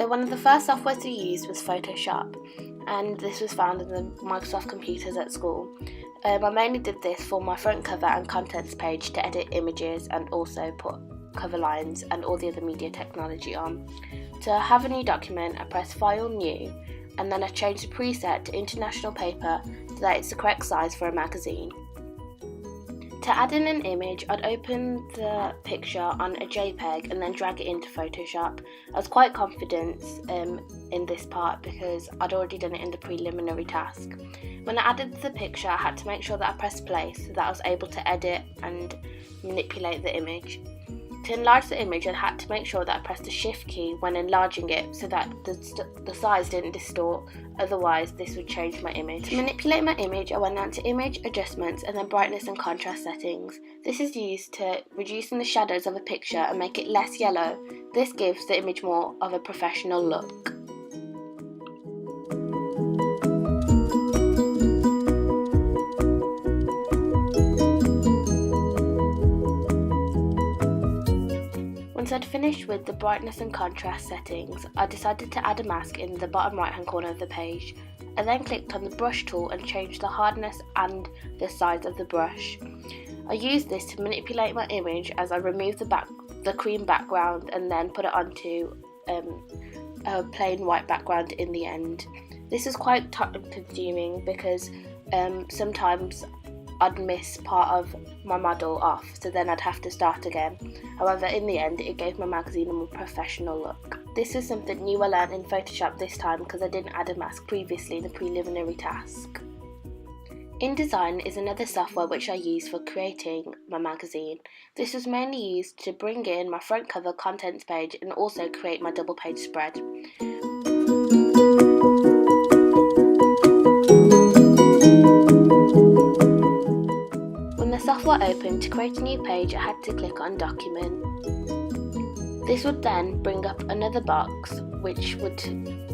So one of the first softwares we used was Photoshop, and this was found in the Microsoft computers at school. I mainly did this for my front cover and contents page to edit images and also put cover lines and all the other media technology on. To have a new document, I press File, New, and then I change the preset to International Paper so that it's the correct size for a magazine. To add in an image, I'd open the picture on a JPEG and then drag it into Photoshop. I was quite confident in this part because I'd already done it in the preliminary task. When I added the picture, I had to make sure that I pressed play so that I was able to edit and manipulate the image. To enlarge the image, I had to make sure that I pressed the Shift key when enlarging it so that the size didn't distort, otherwise this would change my image. To manipulate my image, I went down to Image Adjustments and then Brightness and Contrast Settings. This is used to reducing the shadows of a picture and make it less yellow. This gives the image more of a professional look. Once I'd finished with the brightness and contrast settings, I decided to add a mask in the bottom right hand corner of the page. I then clicked on the brush tool and changed the hardness and the size of the brush. I used this to manipulate my image as I removed the cream background and then put it onto a plain white background in the end. This is quite time consuming because sometimes I'd miss part of my model off, so then I'd have to start again. However, in the end, it gave my magazine a more professional look. This is something new I learned in Photoshop this time because I didn't add a mask previously in the preliminary task. InDesign is another software which I use for creating my magazine. This was mainly used to bring in my front cover contents page and also create my double page spread. When the software opened, to create a new page I had to click on Document. This would then bring up another box which would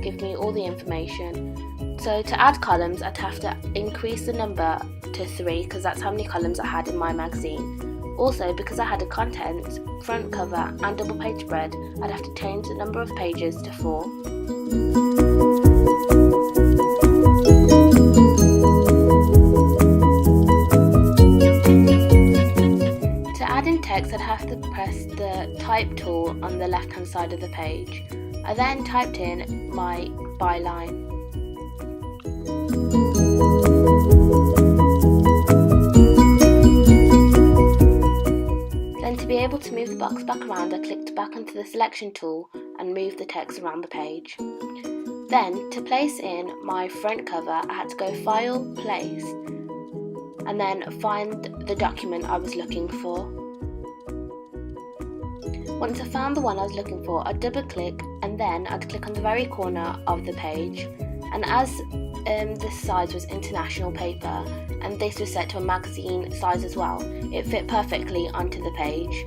give me all the information. So to add columns I'd have to increase the number to 3 because that's how many columns I had in my magazine. Also, because I had a contents, front cover and double page spread, I'd have to change the number of pages to 4. Text, I'd have to press the type tool on the left hand side of the page. I then typed in my byline. Then to be able to move the box back around, I clicked back onto the selection tool and moved the text around the page. Then to place in my front cover, I had to go File, Place, and then find the document I was looking for. Once I found the one I was looking for, I'd double click and then I'd click on the very corner of the page. And as this size was international paper and this was set to a magazine size as well, it fit perfectly onto the page.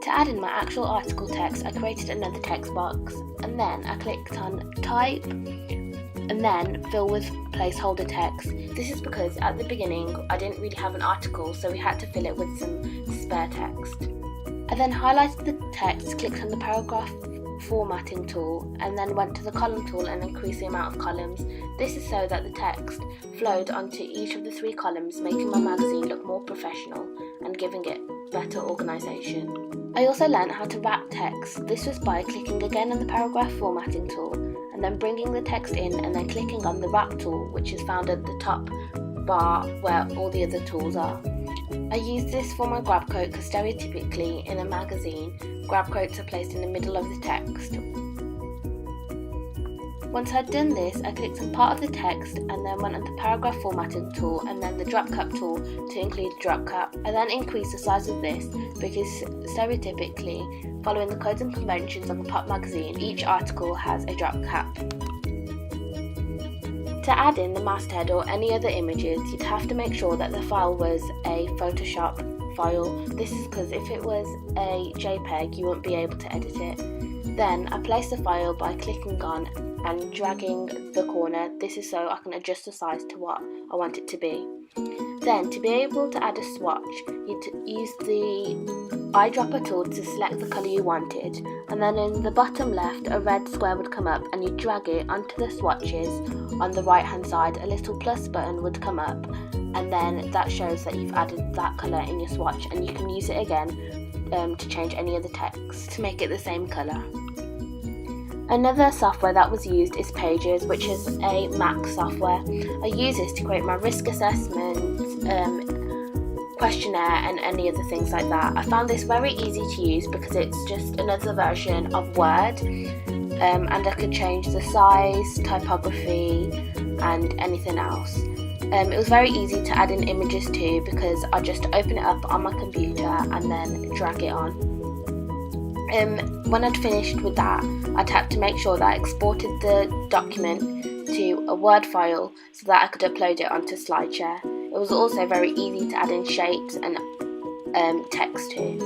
To add in my actual article text, I created another text box and then I clicked on Type and then Fill with Placeholder Text. This is because at the beginning I didn't really have an article, so we had to fill it with some spare text. I then highlighted the text, clicked on the paragraph formatting tool and then went to the column tool and increased the amount of columns. This is so that the text flowed onto each of the 3 columns, making my magazine look more professional and giving it better organisation. I also learned how to wrap text. This was by clicking again on the paragraph formatting tool and then bringing the text in and then clicking on the wrap tool, which is found at the top bar where all the other tools are. I use this for my grab quote because stereotypically in a magazine, grab quotes are placed in the middle of the text. Once I'd done this, I clicked on part of the text and then went on the paragraph formatting tool and then the drop cap tool to include a drop cap. I then increased the size of this because stereotypically, following the codes and conventions of a pop magazine, each article has a drop cap. To add in the masthead or any other images, you'd have to make sure that the file was a Photoshop file. This is because if it was a JPEG, you wouldn't be able to edit it. Then I place the file by clicking on and dragging the corner. This is so I can adjust the size to what I want it to be. Then, to be able to add a swatch, you'd use the eyedropper tool to select the colour you wanted, and then in the bottom left a red square would come up and you drag it onto the swatches. On the right hand side a little plus button would come up, and then that shows that you've added that colour in your swatch, and you can use it again to change any of the text to make it the same colour. Another software that was used is Pages, which is a Mac software. I use this to create my risk assessment, questionnaire and any other things like that. I found this very easy to use because it's just another version of Word, and I could change the size, typography and anything else. It was very easy to add in images too because I just open it up on my computer and then drag it on. When I'd finished with that, I'd had to make sure that I exported the document to a Word file so that I could upload it onto SlideShare. It was also very easy to add in shapes and text too.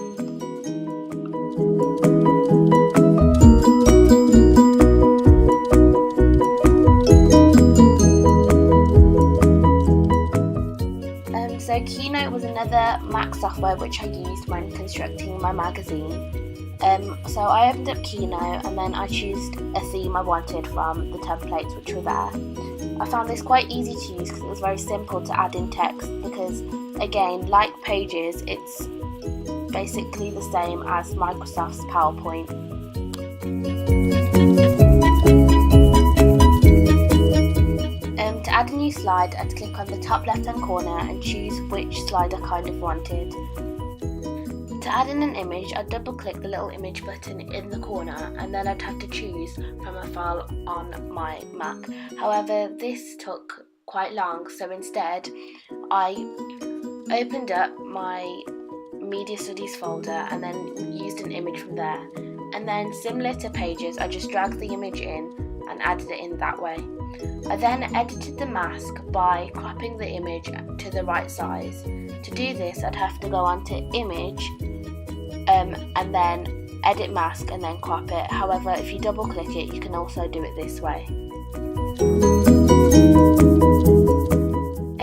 So Keynote was another Mac software which I used when constructing my magazine. So I opened up Keynote and then I chose a theme I wanted from the templates which were there. I found this quite easy to use because it was very simple to add in text because, again, like Pages, it's basically the same as Microsoft's PowerPoint. To add a new slide, I'd click on the top left hand corner and choose which slide I kind of wanted. To add in an image, I'd double click the little image button in the corner and then I'd have to choose from a file on my Mac. However, this took quite long, so instead I opened up my Media Studies folder and then used an image from there. And then, similar to Pages, I just dragged the image in and added it in that way. I then edited the mask by cropping the image to the right size. To do this, I'd have to go onto Image and then Edit Mask and then crop it. However, if you double click it, you can also do it this way.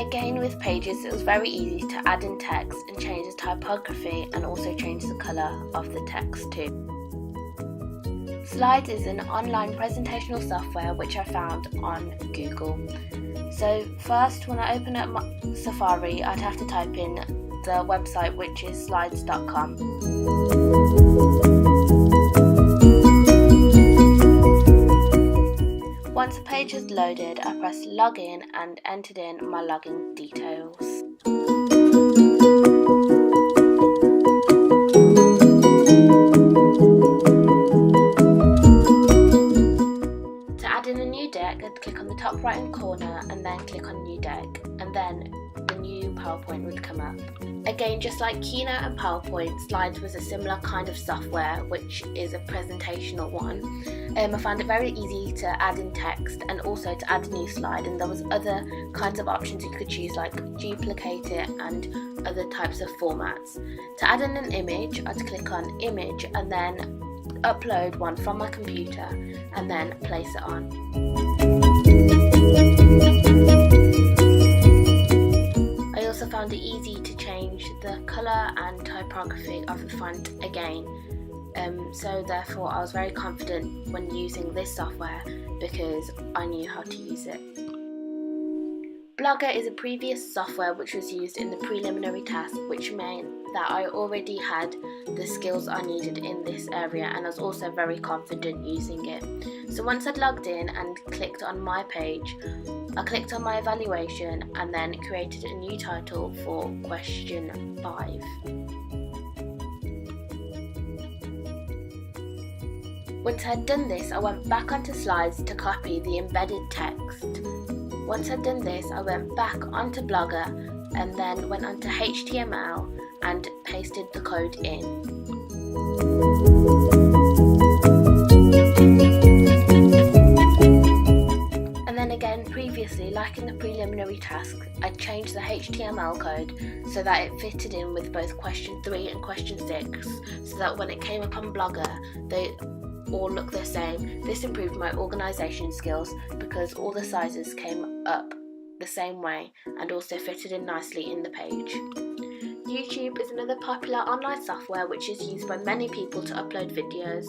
Again, with Pages, it was very easy to add in text and change the typography and also change the colour of the text too. Slides is an online presentational software which I found on Google. So first, when I open up my Safari, I'd have to type in the website, which is slides.com. Once the page is loaded, I press login and entered in my login details. In a new deck, I'd click on the top right hand corner and then click on new deck, and then the new PowerPoint would come up. Again, just like Keynote and PowerPoint, Slides was a similar kind of software, which is a presentational one. I found it very easy to add in text and also to add a new slide, and there was other kinds of options you could choose, like duplicate it and other types of formats. To add in an image, I'd click on Image and then upload one from my computer and then place it on. I also found it easy to change the colour and typography of the font again, so therefore I was very confident when using this software because I knew how to use it. Blogger is a previous software which was used in the preliminary task, which meant that I already had the skills I needed in this area and I was also very confident using it. So once I'd logged in and clicked on my page, I clicked on my evaluation and then created a new title for question 5. Once I'd done this, I went back onto Slides to copy the embedded text. Once I'd done this, I went back onto Blogger and then went onto HTML and pasted the code in. And then again, previously, like in the preliminary task, I changed the HTML code so that it fitted in with both question 3 and question 6, so that when it came up on Blogger, all look the same. This improved my organisation skills because all the sizes came up the same way and also fitted in nicely in the page. YouTube is another popular online software which is used by many people to upload videos.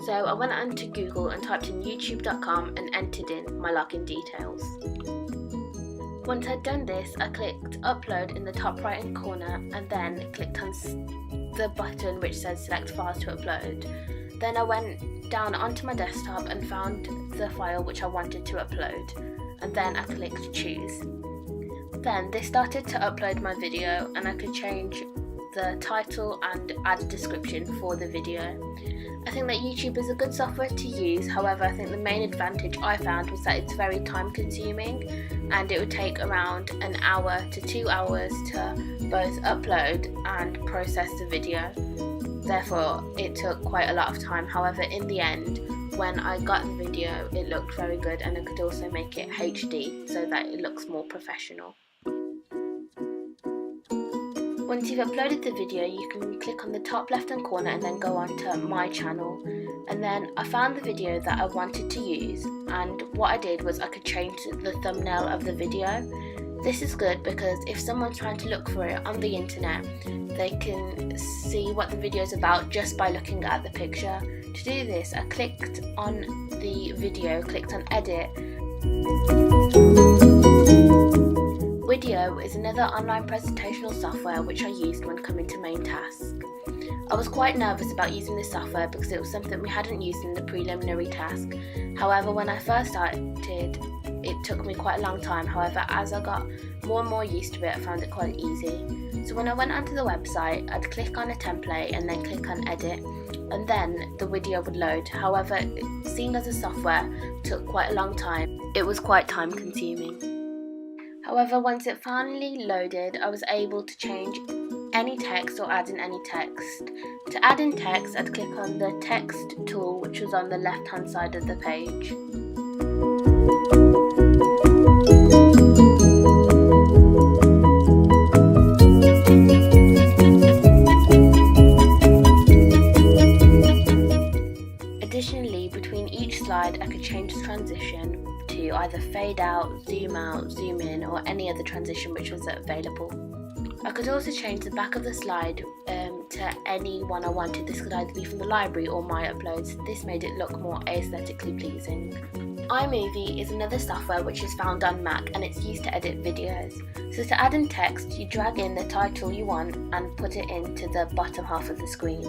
So I went onto Google and typed in youtube.com and entered in my login details. Once I'd done this, I clicked upload in the top right hand corner and then clicked on the button which says select files to upload. Then I went down onto my desktop and found the file which I wanted to upload, and then I clicked choose. Then this started to upload my video and I could change the title and add a description for the video. I think that YouTube is a good software to use, however I think the main advantage I found was that it's very time consuming and it would take around an hour to 2 hours to both upload and process the video. Therefore it took quite a lot of time. However, in the end, when I got the video, it looked very good and I could also make it HD so that it looks more professional. Once you've uploaded the video, you can click on the top left hand corner and then go on to my channel. And then I found the video that I wanted to use, and what I did was I could change the thumbnail of the video. This is good because if someone's trying to look for it on the internet, they can see what the video is about just by looking at the picture. To do this, I clicked on the video, clicked on edit. Video is another online presentational software which I used when coming to main task. I was quite nervous about using this software because it was something we hadn't used in the preliminary task. However, when I first started, it took me quite a long time. However, as I got more and more used to it, I found it quite easy. So when I went onto the website, I'd click on a template and then click on edit, and then the video would load. However, seeing as a software took quite a long time, it was quite time consuming. However, once it finally loaded, I was able to change any text or add in any text. To add in text, I'd click on the text tool which was on the left hand side of the page. Additionally, between each slide I could change the transition to either fade out, zoom in, or any other transition which was available. I could also change the back of the slide to any one I wanted. This could either be from the library or my uploads. This made it look more aesthetically pleasing. iMovie is another software which is found on Mac and it's used to edit videos. So to add in text, you drag in the title you want and put it into the bottom half of the screen.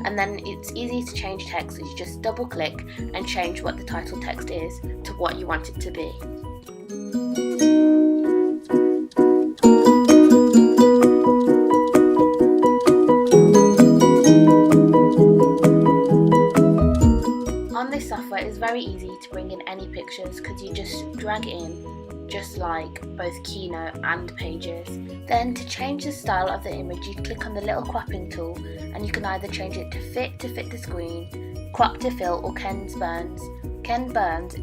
And then it's easy to change text, so you just double click and change what the title text is to what you want it to be. On this software, it's very easy to bring in any pictures because you just drag it in, just like both Keynote and Pages. Then to change the style of the image, you click on the little cropping tool and you can either change it to fit the screen, crop to fill, or Ken Burns. Ken Burns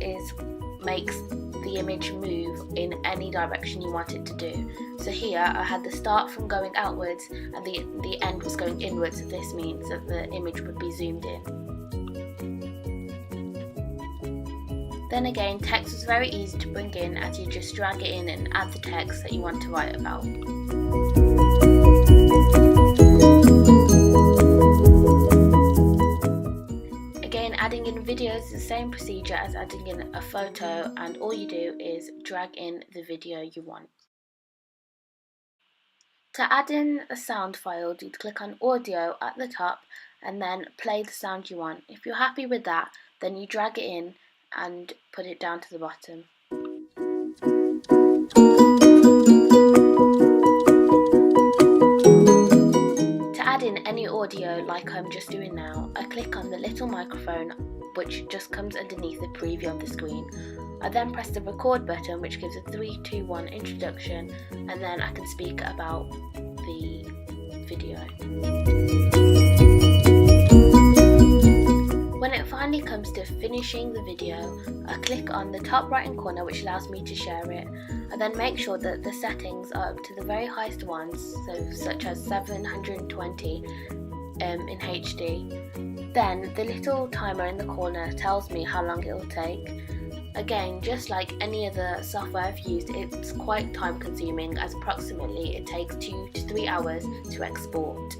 makes the image move in any direction you want it to do. So here I had the start from going outwards and the end was going inwards, so this means that the image would be zoomed in. Then again, text was very easy to bring in as you just drag it in and add the text that you want to write about. Again, adding in videos is the same procedure as adding in a photo, and all you do is drag in the video you want. To add in a sound file, you'd click on audio at the top and then play the sound you want. If you're happy with that, then you drag it in and put it down to the bottom. To add in any audio like I'm just doing now, I click on the little microphone which just comes underneath the preview of the screen. I then press the record button which gives a 3, 2, 1 introduction, and then I can speak about the video. When it finally comes to finishing the video, I click on the top right hand corner which allows me to share it. I then make sure that the settings are up to the very highest ones, so such as 720, in HD. Then the little timer in the corner tells me how long it will take. Again, just like any other software I've used, it's quite time consuming, as approximately it takes 2 to 3 hours to export.